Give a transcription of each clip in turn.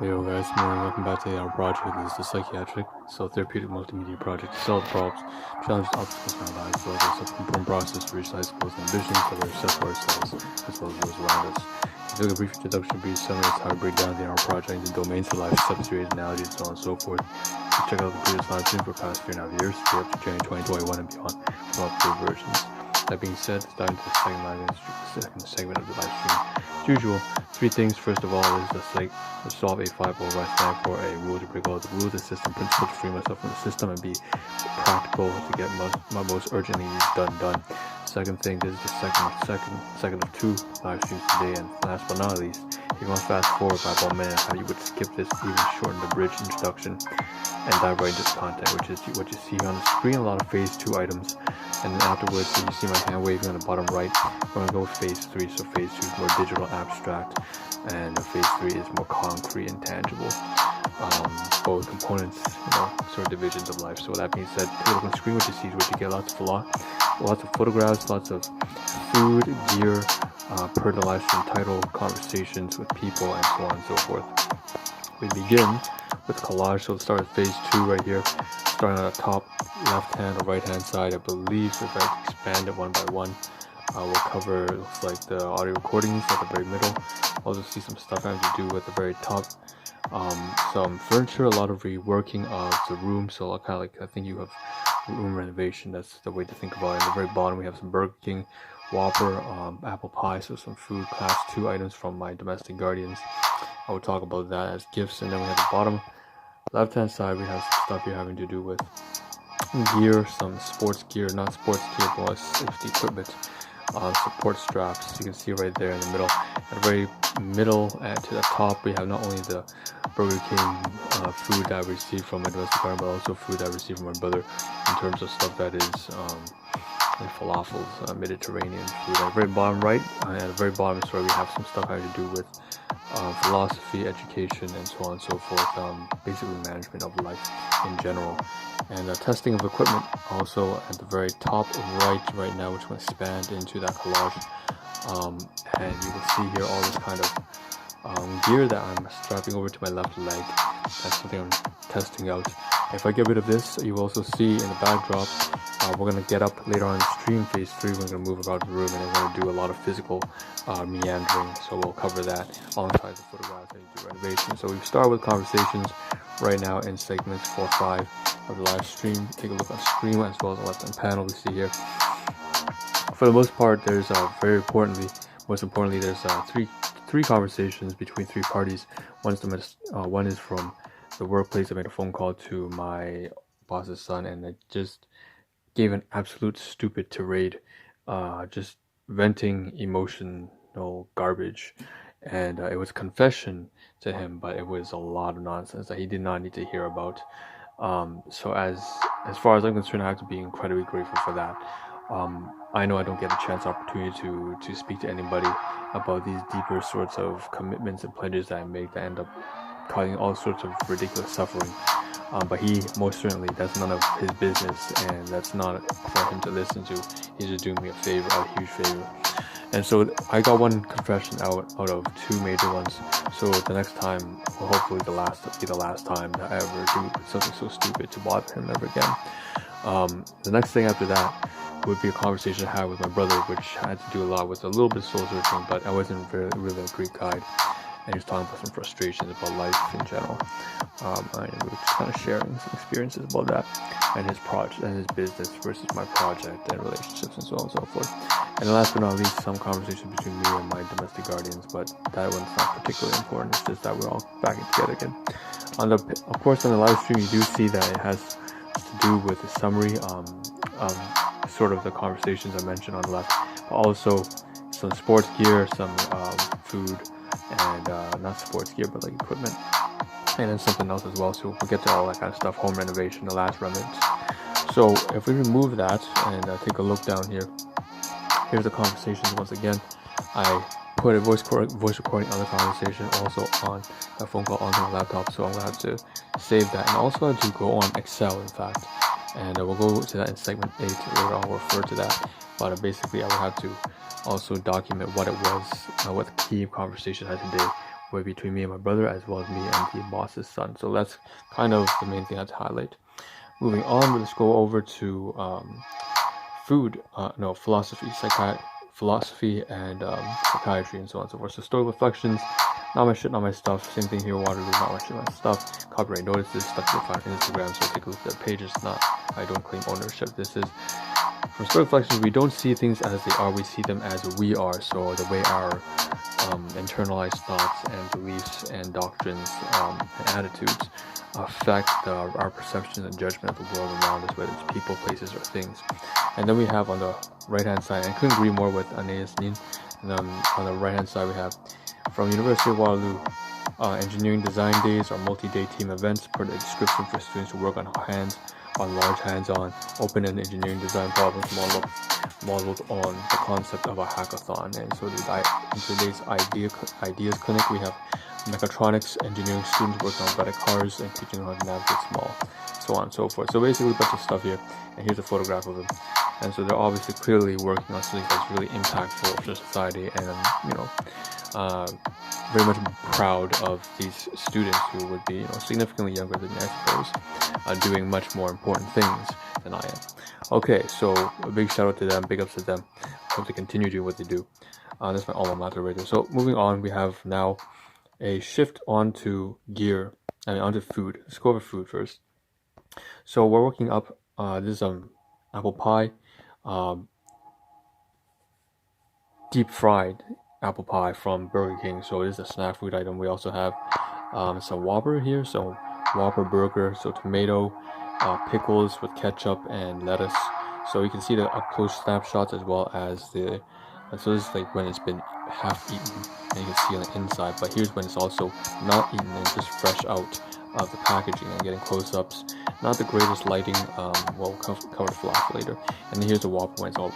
Yo guys, morning, welcome back to the Ahn Rho Project. This is the psychiatric, self-therapeutic multimedia project to solve problems, challenges, obstacles in our lives, so as a important process to reach life goals and ambitions that we set for ourselves, as well as those around us. To take a brief introduction, brief summary is how to break down the Ahn Rho Project into domains of life, subseries, analogies, so on and so forth. You check out the previous live stream for the past 3.5 years, to up to January 2021 and beyond, from updated versions. That being said, let's dive into the second segment of the live stream. As usual, three things. First of all, is to solve a 5 over I stand for a rule to break all the rules, a system principle to free myself from the system and be practical to get my most urgently done. Second thing, this is the second of two live streams today, and last but not least, if you want to fast forward by about a minute, how you would skip this, even shorten the bridge introduction and dive right into the content, which is what you see on the screen, a lot of phase 2 items. And then afterwards, you see my hand waving on the bottom right, we're going to go with phase 3. So phase 2 is more digital, abstract, and phase 3 is more concrete and tangible. Both components, sort of divisions of life. So that being said, take a look on the screen. What you see is what you get: lots of photographs, lots of food, gear, per the live stream title, conversations with people, and so on and so forth. We begin with collage. So let's start with phase 2 right here. Starting on the top left hand or right hand side, I believe if I expand it one by one, we'll cover, looks like the audio recordings at the very middle. Also see some stuff having to do at the very top. Some furniture, a lot of reworking of the room. So kind of like, I think you have room renovation. That's the way to think about it. At the very bottom, we have some Burger King, Whopper, apple pie. So some food, class 2 items from my domestic guardians. I will talk about that as gifts. And then we have the bottom left hand side, we have some stuff here having to do with gear, some sports gear, not sports gear, but safety equipment, support straps. You can see right there in the middle. At the very middle and to the top, we have not only the Burger King food that I received from my domestic guardian, but also food that I received from my brother in terms of stuff that is like falafels, Mediterranean food. At the very bottom right, at the very bottom is where we have some stuff having to do with philosophy, education, and so on and so forth, basically management of life in general. And testing of equipment also at the very top right now, which will expand into that collage. And you will see here all this kind of gear that I'm strapping over to my left leg. That's something I'm testing out. If I get rid of this, you will also see in the backdrop, we're going to get up later on in the stream, phase 3, we're going to move about the room, and we're going to do a lot of physical meandering, so we'll cover that alongside the photographs and do renovation. So we start with conversations right now in segments 4-5 of the live stream. Take a look on screen as well as the left-hand panel we see here. For the most part, there's most importantly, there's three conversations between 3 parties. One is from the workplace. I made a phone call to my boss's son, and I just gave an absolute stupid tirade, just venting emotional garbage, and it was confession to him, but it was a lot of nonsense that he did not need to hear about. So as far as I'm concerned, I have to be incredibly grateful for that. I know I don't get a opportunity to speak to anybody about these deeper sorts of commitments and pledges that I make that end up causing all sorts of ridiculous suffering. But he most certainly, that's none of his business, and that's not for him to listen to. He's just doing me a favor, a huge favor. And so I got one confession out of 2 major ones. So the next time will hopefully be the last time that I ever do something so stupid to bother him ever again. The next thing after that would be a conversation I had with my brother, which had to do a lot with a little bit of soul searching, but I wasn't really a great guide. And he was talking about some frustrations about life in general. And we were just kind of sharing some experiences about that and his project and his business versus my project and relationships and so on and so forth. And last but not least, some conversation between me and my domestic guardians, but that one's not particularly important. It's just that we're all back together again. Of course, on the live stream, you do see that it has to do with a summary of sort of the conversations I mentioned on the left, but also some sports gear, some food, and not sports gear, but like equipment, and then something else as well. So we'll get to all that kind of stuff, home renovation, the last remnants. So if we remove that and take a look down here, here's the conversations once again. I put a voice recording on the conversation, also on a phone call onto my laptop, so I'm going to have to save that, and also have to go on Excel, in fact, and we'll go to that in segment 8, where I'll refer to that. But basically I will have to also document what it was, what the key conversation had today between me and my brother, as well as me and the boss's son. So that's kind of the main thing I have to highlight. Moving on, let's go over to philosophy and psychiatry and so on and so forth. So stoic reflections, not my shit, not my stuff. Same thing here, Waterloo, not my shit, my stuff. Copyright notices, stuff you'll find on Instagram, so take a look at the page. It's not, I don't claim ownership. This is, from stoic reflections, we don't see things as they are, we see them as we are. So the way our internalized thoughts and beliefs and doctrines and attitudes affect our perception and judgment of the world around us, whether it's people, places, or things. And then we have on the right hand side, and I couldn't agree more with Anais Nin, and on the right hand side we have from University of Waterloo, engineering design days are multi-day team events per the description for students who work on large hands-on open-end engineering design problems modeled on the concept of a hackathon. And so in today's ideas clinic, we have mechatronics engineering students working on better cars and teaching how to navigate small, so on and so forth. So basically a bunch of stuff here, and here's a photograph of them. And so they're obviously clearly working on something that's really impactful for society, and I'm very much proud of these students who would be significantly younger than me, I suppose, doing much more important things than I am. Okay, so a big shout out to them, big ups to them. Hope they continue doing what they do. That's my alma mater right there. So moving on, we have now a shift onto onto food. Let's go over food first. So we're working up, this is apple pie, deep fried apple pie from Burger King. So it is a snack food item. We also have some Whopper here, so Whopper burger, so tomato, pickles with ketchup and lettuce. So you can see the up close snapshots as well as so this is like when it's been half eaten, and you can see on the inside, but here's when it's also not eaten and just fresh out of the packaging and getting close-ups. Not the greatest lighting, we'll cover falafel later. And then here's the Whopper when it's all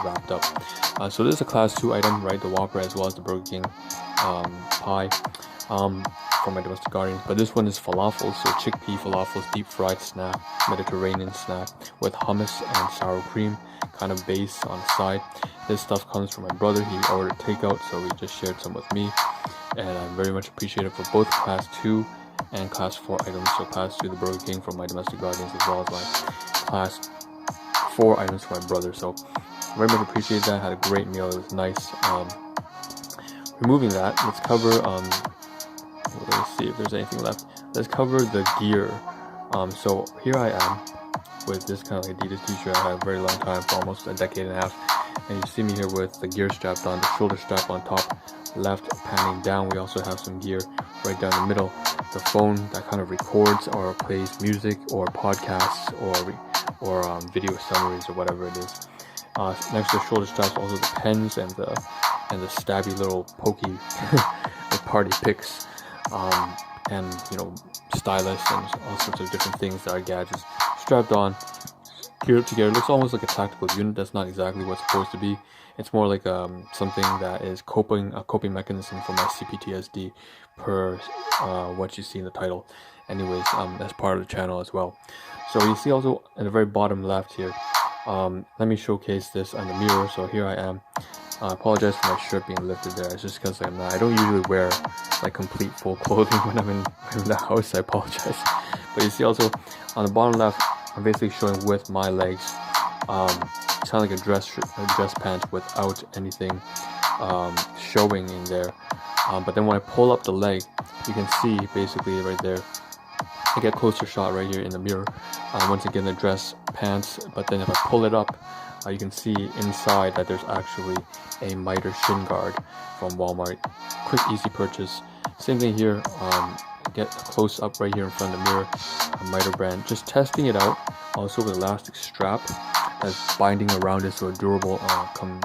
wrapped up. So this is a class 2 item, right? The Whopper as well as the Burger King pie from my domestic gardens. But this one is falafels, so chickpea falafels, deep fried snack, Mediterranean snack with hummus and sour cream kind of base on the side. This stuff comes from my brother. He ordered takeout, so he just shared some with me, and I'm very much appreciative for both class 2 and class 4 items. So class 2 the Burger King from my domestic gardens, as well as my class 4 items for my brother. So very much appreciate that. Had a great meal, it was nice. Removing that, let's cover let's see if there's anything left. Let's cover the gear. So here I am with this kind of like Adidas t-shirt I had a very long time, for almost a decade and a half, and you see me here with the gear strapped on, the shoulder strap on top left, panning down. We also have some gear right down the middle, the phone that kind of records or plays music or podcasts or video summaries or whatever it is. Next to the shoulder straps, also the pens and the stabby little pokey party picks, and stylus and all sorts of different things that are gadgets strapped on, geared up together. It looks almost like a tactical unit. That's not exactly what it's supposed to be. It's more like something that is a coping mechanism for my CPTSD, per what you see in the title. Anyways, that's part of the channel as well. So you see also in the very bottom left here, let me showcase this on the mirror. So here I am. I apologize for my shirt being lifted there. It's just because I don't usually wear like complete full clothing when I'm in the house. I apologize. But you see also on the bottom left, I'm basically showing with my legs. It's kind of like a dress pant without anything showing in there. But then when I pull up the leg, you can see basically right there. I get a closer shot right here in the mirror. Once again, the dress pants. But then if I pull it up, you can see inside that there's actually a miter shin guard from Walmart. Quick, easy purchase. Same thing here. Get a close up right here in front of the mirror. A miter brand. Just testing it out. Also with elastic strap that's binding around it, so a durable,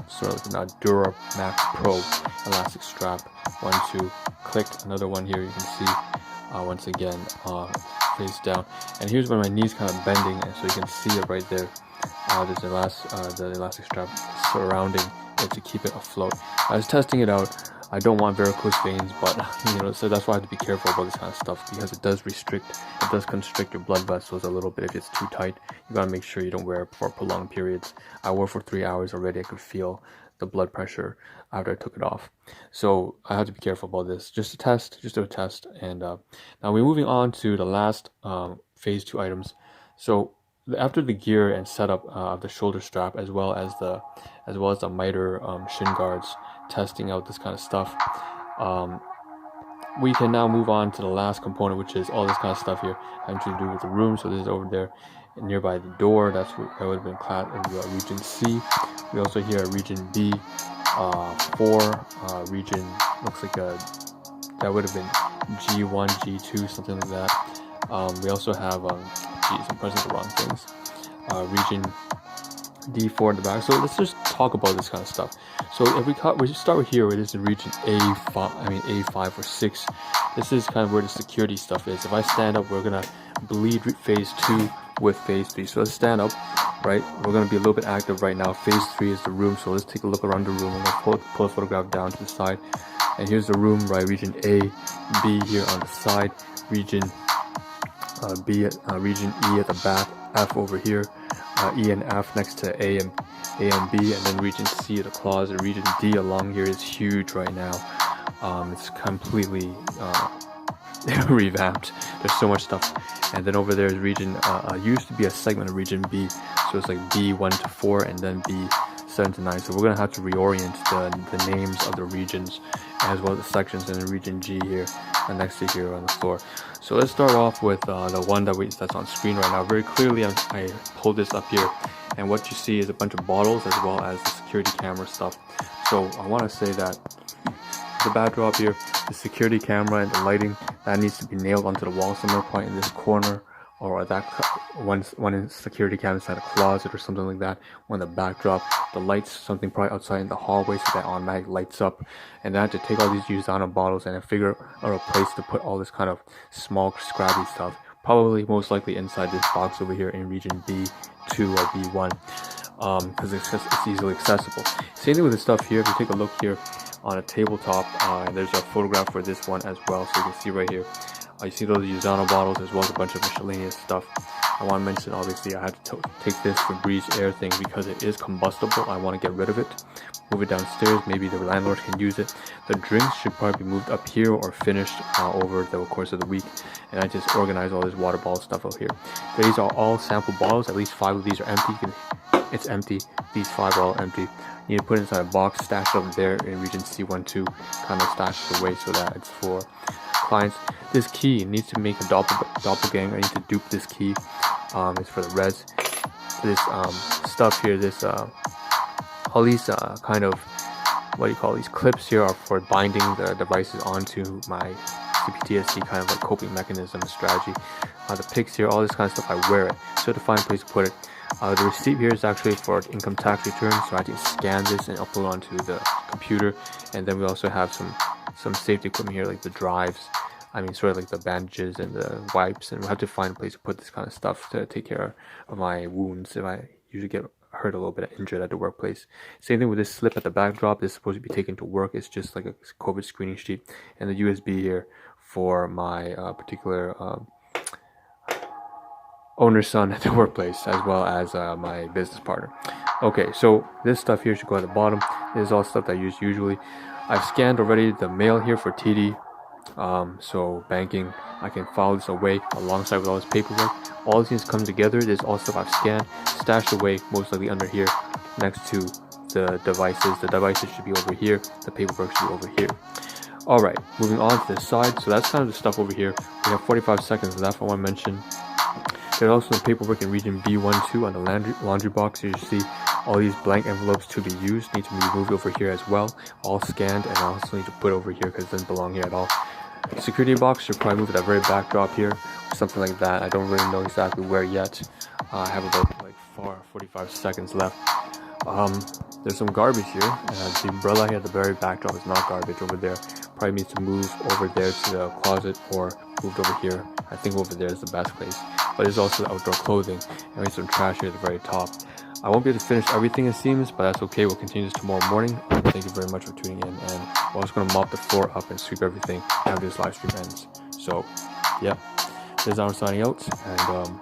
sort of like a Dura Max Pro elastic strap. 1, 2, click. Another one here. You can see once again face down. And here's where my knees kind of bending, and so you can see it right there. There's the elastic strap surrounding it to keep it afloat. I was testing it out. I don't want varicose veins, but so that's why I have to be careful about this kind of stuff, because it does constrict your blood vessels a little bit if it's too tight. You gotta make sure you don't wear it for prolonged periods. I wore for 3 hours already. I could feel the blood pressure after I took it off. So I have to be careful about this. Just do a test. And now we're moving on to the last phase 2 items. So after the gear and setup of the shoulder strap, as well as the miter shin guards, testing out this kind of stuff, we can now move on to the last component, which is all this kind of stuff here having to do with the room. So this is over there nearby the door. That would have been class region C. We also hear region B, 4 region looks like that would have been G1, G2, something like that. We also have geez, I'm pressing the wrong things. Region D4 in the back. So let's just talk about this kind of stuff. So if we just start here, it is in region A5 or 6. This is kind of where the security stuff is. If I stand up, we're gonna bleed phase 2 with phase 3. So let's stand up, right? We're gonna be a little bit active right now. Phase 3 is the room. So let's take a look around the room. I'm gonna pull a photograph down to the side, and here's the room, right? Region A, B here on the side, region B, region E at the back, F over here, E and F next to A and B, and then region C at the closet. Region D along here is huge right now. It's completely revamped. There's so much stuff. And then over there is region used to be a segment of region B, so it's like B1 to 4 and then B7 to 9. So we're gonna have to reorient the names of the regions as well as the sections, and then region G here next to here on the floor. So let's start off with the one that's on screen right now. Very clearly, I pulled this up here, and what you see is a bunch of bottles as well as the security camera stuff. So I want to say that the backdrop here, the security camera and the lighting, that needs to be nailed onto the wall somewhere, probably in this corner, or that one in security camera inside a closet or something like that. When the backdrop, the lights, something probably outside in the hallway, so that automatic lights up. And then I had to take all these Usana bottles and I figure out a place to put all this kind of small scrappy stuff. Probably most likely inside this box over here in region B2 or B1, because it's easily accessible. Same thing with the stuff here. If you take a look here on a tabletop, and there's a photograph for this one as well, so you can see right here. You see those Usana bottles as well as a bunch of miscellaneous stuff. I want to mention, obviously, I had to take this Febreze air thing because it is combustible. I want to get rid of it, move it downstairs. Maybe the landlord can use it. The drinks should probably be moved up here or finished over the course of the week. And I just organize all this water bottle stuff out here. These are all sample bottles. At least 5 of these are empty. It's empty. These 5 are all empty. You need to put it inside a box, stash up there in region C12, kind of stash it away so that it's for clients. This key needs to make a doppelganger. I need to dupe this key. It's for the res. This stuff here, all these kind of, what do you call these clips here, are for binding the devices onto my CPTSD kind of like coping mechanism strategy. The pics here, all this kind of stuff, I wear it, so to find a place to put it. The receipt here is actually for income tax return, so I have to scan this and upload onto the computer. And then we also have some safety equipment here, like the drives, sort of like the bandages and the wipes, and we have to find a place to put this kind of stuff to take care of my wounds if I usually get hurt a little bit, injured at the workplace. Same thing with this slip at the backdrop. This is supposed to be taken to work. It's just like a COVID screening sheet, and the USB here for my particular owner's son at the workplace, as well as my business partner. Okay, so this stuff here should go at the bottom. This is all stuff that I use usually. I've scanned already the mail here for TD. So banking, I can file this away alongside with all this paperwork. All these things come together. This is all stuff I've scanned, stashed away, most likely under here, next to the devices. The devices should be over here. The paperwork should be over here. Alright, moving on to the side. So that's kind of the stuff over here. We have 45 seconds left. I want to mention there's also some paperwork in region B12 on the laundry box. Here you see all these blank envelopes to be used need to be moved over here as well, all scanned, and I also need to put over here because it doesn't belong here at all. Security box should probably move at that very backdrop here, or something like that. I don't really know exactly where yet. I have about 45 seconds left. There's some garbage here. The umbrella here at the very backdrop is not garbage over there. Probably needs to move over there to the closet or moved over here. I think over there is the best place. But there's also outdoor clothing and some trash here at the very top. I won't be able to finish everything, it seems, but that's okay. We'll continue this tomorrow morning. Thank you very much for tuning in, and we're also going to mop the floor up and sweep everything after this live stream ends. So, yeah, this is our signing out, and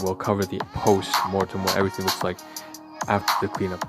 we'll cover the post more to more everything looks like after the cleanup.